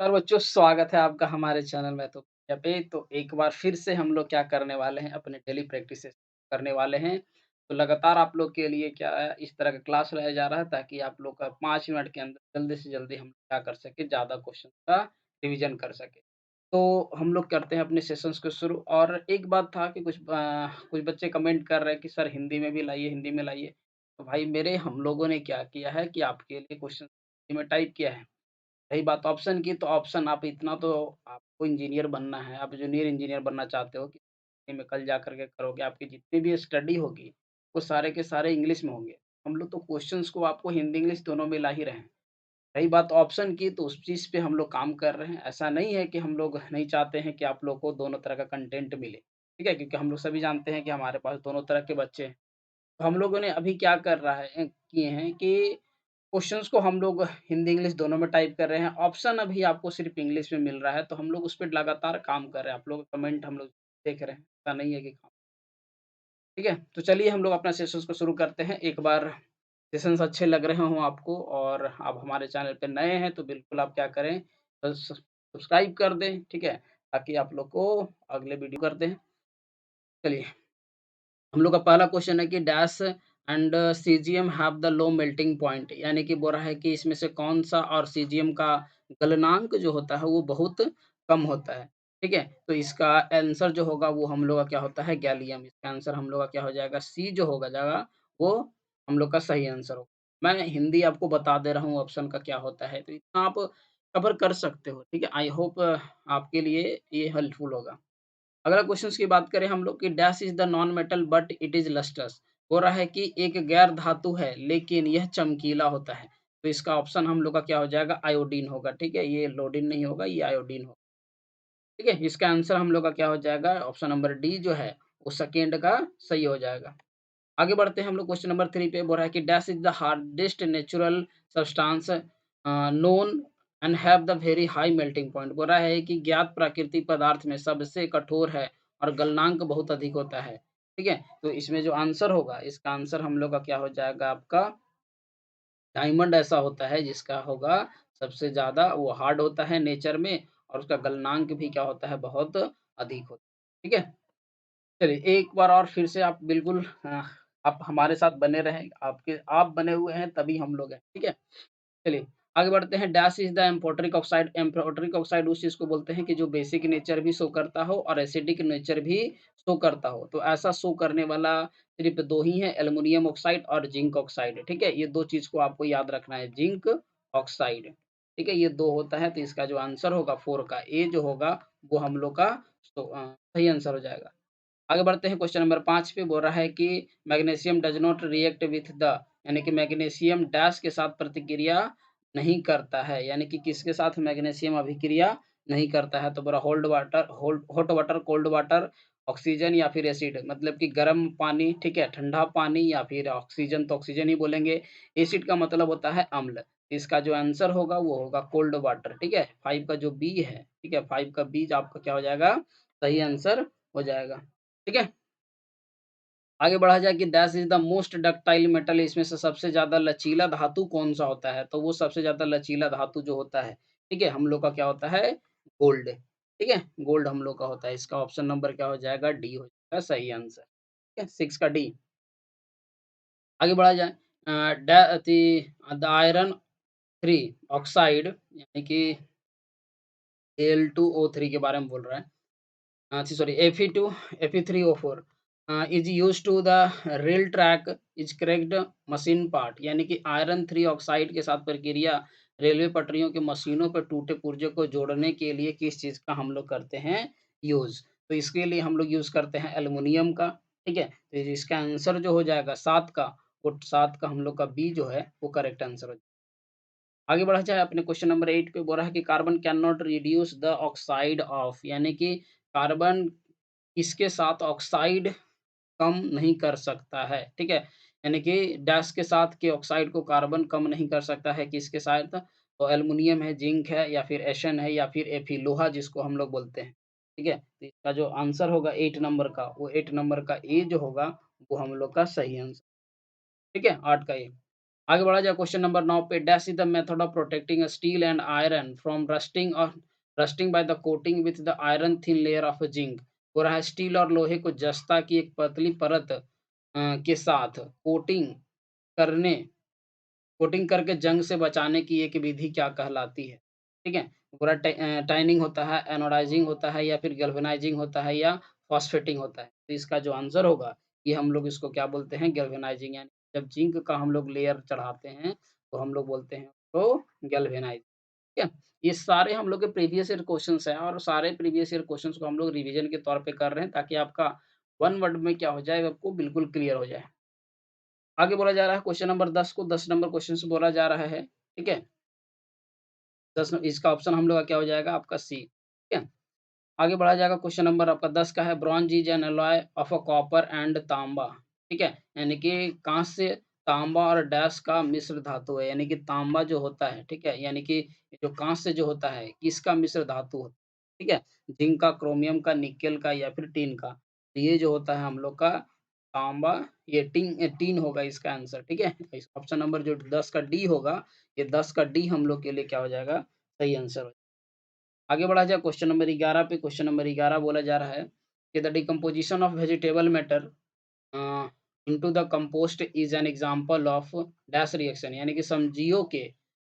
और बच्चों स्वागत है आपका हमारे चैनल में तो यहाँ पे तो एक बार फिर से हम लोग क्या करने वाले हैं अपने डेली प्रैक्टिसेस करने वाले हैं। तो लगातार आप लोग के लिए क्या है इस तरह का क्लास लाया जा रहा है ताकि आप लोग का 5 मिनट के अंदर जल्दी से जल्दी हम क्या कर सकें ज़्यादा क्वेश्चन का रिवीजन कर सकें। तो हम लोग करते हैं अपने सेशंस को शुरू और एक बात था कि कुछ बच्चे कमेंट कर रहे हैं कि सर हिंदी में भी लाइए, हिंदी में लाइए। तो भाई मेरे हम लोगों ने क्या किया है कि आपके लिए क्वेश्चन हिंदी में टाइप किया है। रही बात ऑप्शन की, तो ऑप्शन आप इतना तो आपको इंजीनियर बनना है, आप जूनियर इंजीनियर बनना चाहते हो कि में कल जा कर के करोगे, आपकी जितनी भी स्टडी होगी, वो सारे के सारे इंग्लिश में होंगे। हम लोग तो क्वेश्चन्स को आपको हिंदी, इंग्लिश दोनों में ला ही रहे हैं। रही बात ऑप्शन की, तो उस चीज़ पे हम लोग काम कर रहे हैं। ऐसा नहीं है कि हम लोग नहीं चाहते हैं कि आप लोग को दोनों तरह का कंटेंट मिले, ठीक है? क्योंकि हम लोग सभी जानते हैं कि हमारे पास दोनों तरह के बच्चे हैं। तो हम लोगों ने अभी क्या कर रहा है किए हैं कि क्वेश्चंस को हम लोग हिंदी, इंग्लिश दोनों में टाइप कर रहे हैं। ऑप्शन अभी आपको सिर्फ़ इंग्लिश में मिल रहा है, तो हम लोग उस पे लगातार काम कर रहे हैं। आप लोगों का कमेंट हम लोग देख रहे हैं। ऐसा नहीं है कि ठीक है? तो चलिए हम लोग अपना सेशंस को शुरू करते हैं। एक बार सेशंस अच्छे लग रहे हों आपको और आप हमारे चैनल पे नए हैं, तो बिल्कुल आप क्या करें सब्सक्राइब कर दें, ठीक है? ताकि आप लोग को अगले वीडियो करते हैं। चलिए हम लोग का पहला क्वेश्चन है कि dash and CGM have the low melting point, यानी कि बोल रहा है कि इसमें से कौन-सा और सीजीएम का गलनांक जो होता है वो बहुत कम होता है, ठीक है? तो इसका आंसर जो होगा वो हम लोग का क्या होता है गैलियम। इसका आंसर हम लोग का क्या हो जाएगा सी जो होगा जाएगा वो हम लोग का सही आंसर होगा। मैं हिंदी आपको बता दे रहा हूँ ऑप्शन का क्या होता है, तो इतना आप कवर कर सकते हो, ठीक है? आई होप आपके लिए ये हेल्पफुल होगा। अगला क्वेश्चंस की बात करें हम लोग कि dash is the non metal but it is lustrous. हो रहा है कि एक गैर धातु है लेकिन यह चमकीला होता है। तो इसका ऑप्शन हम लोग का क्या हो जाएगा आयोडीन होगा, ठीक है? ये लोडिन नहीं होगा, ये आयोडीन होगा, ठीक है? इसका आंसर हम लोग का क्या हो जाएगा ऑप्शन नंबर डी जो है वो सेकंड का सही हो जाएगा। आगे बढ़ते हैं हम लोग क्वेश्चन नंबर 3 पे बोल रहा है कि dash is the hardest natural substance known and have the very high melting point. बोल रहा है कि ज्ञात प्राकृतिक पदार्थ में सबसे कठोर है और गलनांक बहुत अधिक होता है, ठीक है? तो इसमें जो आंसर होगा, इसका आंसर हम लोग का क्या हो जाएगा आपका डायमंड ऐसा होता है जिसका होगा सबसे ज़्यादा वो हार्ड होता है नेचर में और उसका गलनांक भी क्या होता है बहुत अधिक होता है, ठीक है? चलिए, एक बार और फिर से आप बिल्कुल आप हमारे साथ बने रहें, आप बने हुए हैं तभी हम लोग हैं, ठीक है? चलिए, आगे बढ़ते हैं dash is the amphoteric oxide. Amphoteric oxide उस चीज़ को बोलते हैं कि जो बेसिक नेचर भी शो करता हो और एसिडिक नेचर भी शो करता हो। तो ऐसा शो करने वाला सिर्फ़ 2 ही है एल्युमिनियम ऑक्साइड और जिंक ऑक्साइड, ठीक है? ये 2 चीज़ को आपको याद रखना है, जिंक ऑक्साइड, ठीक है? ये 2 होता है तो इसका जो आंसर होगा 4 का ए जो होगा वो हम लोग का सही आंसर हो जाएगा। आगे बढ़ते हैं क्वेश्चन नंबर 5 पे बोल रहा है कि magnesium does not react with the, यानी कि मैग्नीशियम डैश के साथ प्रतिक्रिया नहीं करता है, यानी कि किसके साथ मैग्नीशियम अभिक्रिया नहीं करता है? तो बोला hold hot water, cold water, oxygen या फिर एसिड, मतलब कि गर्म पानी, ठीक है? ठंडा पानी या फिर ऑक्सीजन, तो ऑक्सीजन ही बोलेंगे। एसिड का मतलब होता है अम्ल। इसका जो आंसर होगा वो होगा कोल्ड वाटर, ठीक है? 5 का जो बी है, ठीक है? 5 का बी आपका क्या हो जाएगा? सही आंसर हो जाएगा। ठीक है? आगे बढ़ा जाए कि that is the most ductile metal, इसमें से सबसे ज़्यादा लचीला धातु कौन-सा होता है? तो वो सबसे ज़्यादा लचीला धातु जो होता है, ठीक है? हम लोग का क्या होता है? गोल्ड, ठीक है? गोल्ड हम लोग का होता है। इसका ऑप्शन नंबर क्या हो जाएगा? डी हो जाएगा सही आंसर, ठीक है? 6 का डी। आगे बढ़ा जाए ड अति द आयरन 3 ऑक्साइड, यानी कि Al2O3 के बारे में बोल रहा है। Sorry Fe3O4 is used to the rail track is correct machine part, यानी कि आयरन 3 ऑक्साइड के साथ प्रक्रिया रेलवे पटरियों के मशीनों पर टूटे पुर्जे को जोड़ने के लिए किस चीज़ का हम लोग करते हैं यूज़? तो इसके लिए हम लोग यूज़ करते हैं एल्युमिनियम का, ठीक है? तो इसका आंसर जो हो जाएगा 7 का, वो 7 का हम लोग का बी जो है वो करेक्ट आंसर हो। आगे बढ़ा जाए अपने क्वेश्चन नंबर 8 पे बोल रहा है कि carbon can not reduce the oxide of, यानी कि कार्बन इसके साथ ऑक्साइड कम नहीं कर सकता है, ठीक है? यानी कि डैश के साथ के ऑक्साइड को कार्बन कम नहीं कर सकता है किसके साथ? तो एल्युमिनियम है, जिंक है या फिर एशन है या फिर Fe लोहा जिसको हम लोग बोलते हैं, ठीक है? तो इसका जो आंसर होगा 8 नंबर का, वो 8 नंबर का ए जो होगा वो हम लोग का सही आंसर, ठीक है? 8 का ए। आगे बढ़ा जाए क्वेश्चन नंबर 9 पे, dash is the method of protecting steel and iron from rusting और rusting by the coating with the iron thin layer of zinc. हो रहा है स्टील और लोहे को जस्ता की एक पतली परत के साथ करने कोटिंग करके जंग से बचाने की एक विधि क्या कहलाती है? ठीक है? पूरा टाइनिंग होता है, एनोडाइजिंग होता है या फिर गैल्वेनाइजिंग होता है या फॉस्फेटिंग होता है। तो इसका जो आंसर होगा, ये हम लोग इसको क्या बोलते हैं गैल्वेनाइजिंग, यानी जब जिंक का हम लोग लेयर चढ़ाते हैं, तो हम लोग बोलते हैं उसको गैल्वेनाइज, ठीक है? ये सारे हम लोग के प्रीवियस ईयर क्वेश्चन्स हैं और सारे प्रीवियस ईयर क्वेश्चन्स को हम लोग रिवीजन के तौर पे कर रहे हैं ताकि आपका वन वर्ड में क्या हो जाए, आपको बिल्कुल क्लियर हो जाए। आगे बोला जा रहा है क्वेश्चन नंबर 10 को 10 नंबर क्वेश्चन से बोला जा रहा है, ठीक है? 10 इसका ऑप्शन हम लोग का क्या हो जाएगा आपका सी, ठीक है? आगे बढ़ा जाएगा क्वेश्चन नंबर आपका 10 का है, bronze is an alloy of a copper and तांबा, ठीक है? यानी कि कांस्य, तांबा और डैश का मिश्र धातु है, यानी कि तांबा जो होता है, ठीक है? यानी कि जो कांस्य जो होता है, किसका मिश्र धातु होता है, ठीक है? जिंक का, क्रोमियम का, निकेल का या फिर टिन का। तो ये जो होता है हम लोग का तांबा, ये टिन होगा इसका आंसर, ठीक है? इस ऑप्शन नंबर जो 10 का डी होगा, ये 10 का डी हम लोग के लिए क्या हो जाएगा, सही आंसर। आगे बढ़ा जाए क्वेश्चन नंबर 11 पे, क्वेश्चन नंबर 11 बोला जा रहा है कि the decomposition of vegetable matter into the compost is an example of dash reaction, यानी कि सब्जियों के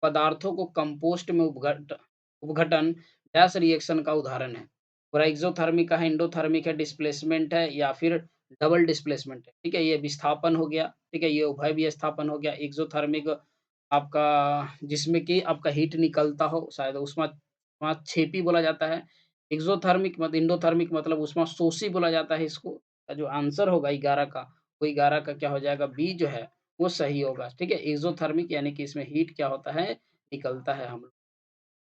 पदार्थों को कंपोस्ट में उपघटन डैश रिएक्शन का उदाहरण है। पूरा एक्सोथर्मिक है, एंडोथर्मिक है, डिस्प्लेसमेंट है या फिर डबल डिस्प्लेसमेंट है, ठीक है? ये विस्थापन हो गया, ठीक है? ये उभय विस्थापन हो गया। एक्सोथर्मिक आपका जिसमें कि आपका हीट निकलता हो, शायद उसमें वहाँ छेपी बोला जाता है। एक्सोथर्मिक एंडोथर्मिक मतलब ऊष्माशोषी बोला जाता है इसको। जो आंसर होगा 11 का, वो 11 का क्या हो जाएगा, बी जो है वो सही होगा, ठीक है? एक्सोथर्मिक यानी कि इसमें हीट क्या होता है, निकलता है हम लोग।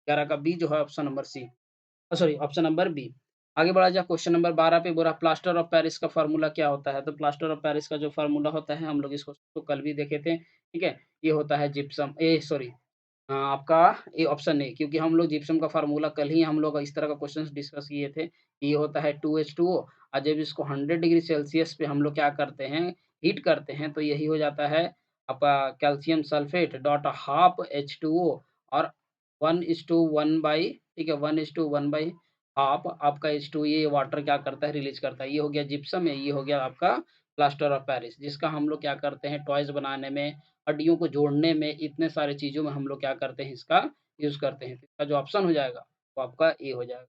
11 का बी जो है option number C, sorry option number B. आगे बढ़ा जाए क्वेश्चन नंबर 12 पे, बोला प्लास्टर ऑफ पेरिस का फ़ॉर्मूला क्या होता है? तो प्लास्टर ऑफ पेरिस का जो फ़ॉर्मूला होता है, हम लोग इसको तो कल भी देखे थे, ठीक है? ये होता है जिप्सम सॉरी आपका ये ऑप्शन ए, क्योंकि हम लोग जिप्सम का फ़ॉर्मूला कल ही हम लोग इस तरह का क्वेश्चन्स डिस्कस किए थे। ये होता है 2H2O और जब इसको 100 डिग्री सेल्सियस पे हम लोग क्या करते हैं, हीट करते हैं, तो यही हो जाता है आपका calcium sulphate dot half H2O और 1:1 बाई, ठीक है? 1:1 बाई हाफ आपका H2 ये वाटर क्या करता है, रिलीज़ करता है। ये हो गया जिप्सम है, ये हो गया आपका प्लास्टर ऑफ पेरिस, जिसका हम लोग क्या करते हैं टॉयज़ बनाने में, हड्डियों को जोड़ने में, इतने सारे चीज़ों में हम लोग क्या करते हैं इसका यूज़ करते हैं। तो इसका जो ऑप्शन हो जाएगा, वो आपका ए हो जाएगा।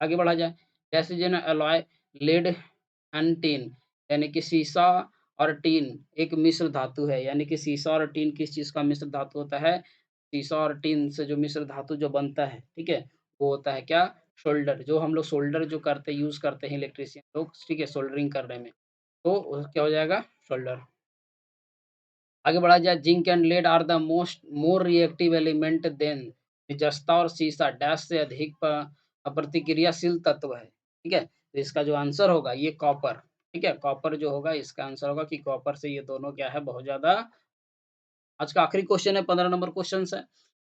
आगे बढ़ा जाए, डेसिजन एलॉय लेड एंड टिन, यानी कि सीसा और टीन एक मिश्र धातु है, यानी कि सीसा और टीन किस चीज़ का मिश्र धातु होता है? सीसा और टीन से जो मिश्र धातु जो बनता है, ठीक है? वो होता है क्या? सोल्डर, जो हम लोग सोल्डर जो करते यूज़ करते हैं इलेक्ट्रीशियन लोग, ठीक है? सोल्डरिंग करने में, तो क्या हो जाएगा? सोल्डर। आगे बढ़ा जाए, zinc and lead are the more reactive element than जस्ता और सीसा डैश से अधिक प्रतिक्रियाशील तत्व है, ठीक है? तो इसका जो आंसर होगा ये कॉपर, ठीक है? कॉपर जो होगा इसका आंसर होगा कि कॉपर से ये दोनों क्या है बहुत ज़्यादा। आज का आखिरी क्वेश्चन है, 15 नंबर क्वेश्चन है।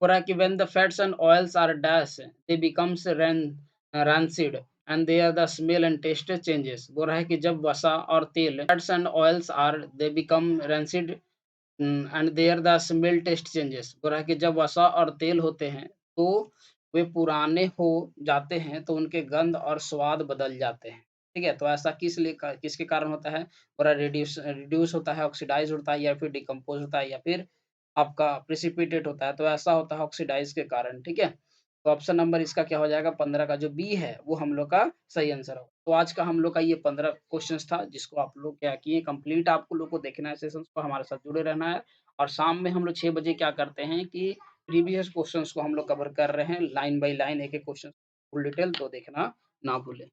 हो रहा है कि when the fats and oils are dash they becomes rancid and their the smell and taste changes. बोल रहा है कि जब वसा और तेल fats and oils are they become rancid and their the smell taste changes. बोल रहा है कि जब वसा और तेल होते हैं तो वे पुराने हो जाते हैं, तो उनके गंध और स्वाद बदल जाते हैं, ठीक है? तो ऐसा किसके कारण होता है? बोला रिड्यूस रिड्यूस होता है, ऑक्सीडाइज होता है या फिर डिकम्पोज होता है या फिर आपका प्रिसिपिटेट होता है, तो ऐसा होता है ऑक्सीडाइज के कारण, ठीक है? तो ऑप्शन नंबर इसका क्या हो जाएगा, 15 का जो बी है वो हम लोग का सही आंसर होगा। तो आज का हम लोग का ये 15 क्वेश्चंस था, जिसको आप लोग क्या किए कंप्लीट, आपको लोग को देखना है सेशंस को, हमारे साथ जुड़े रहना है। और शाम में हम लोग 6 बजे क्या करते हैं कि प्रीवियस क्वेश्चंस को हम लोग कवर कर रहे हैं, लाइन बाय लाइन एक-एक क्वेश्चन फुल डिटेल, तो देखना ना भूलें।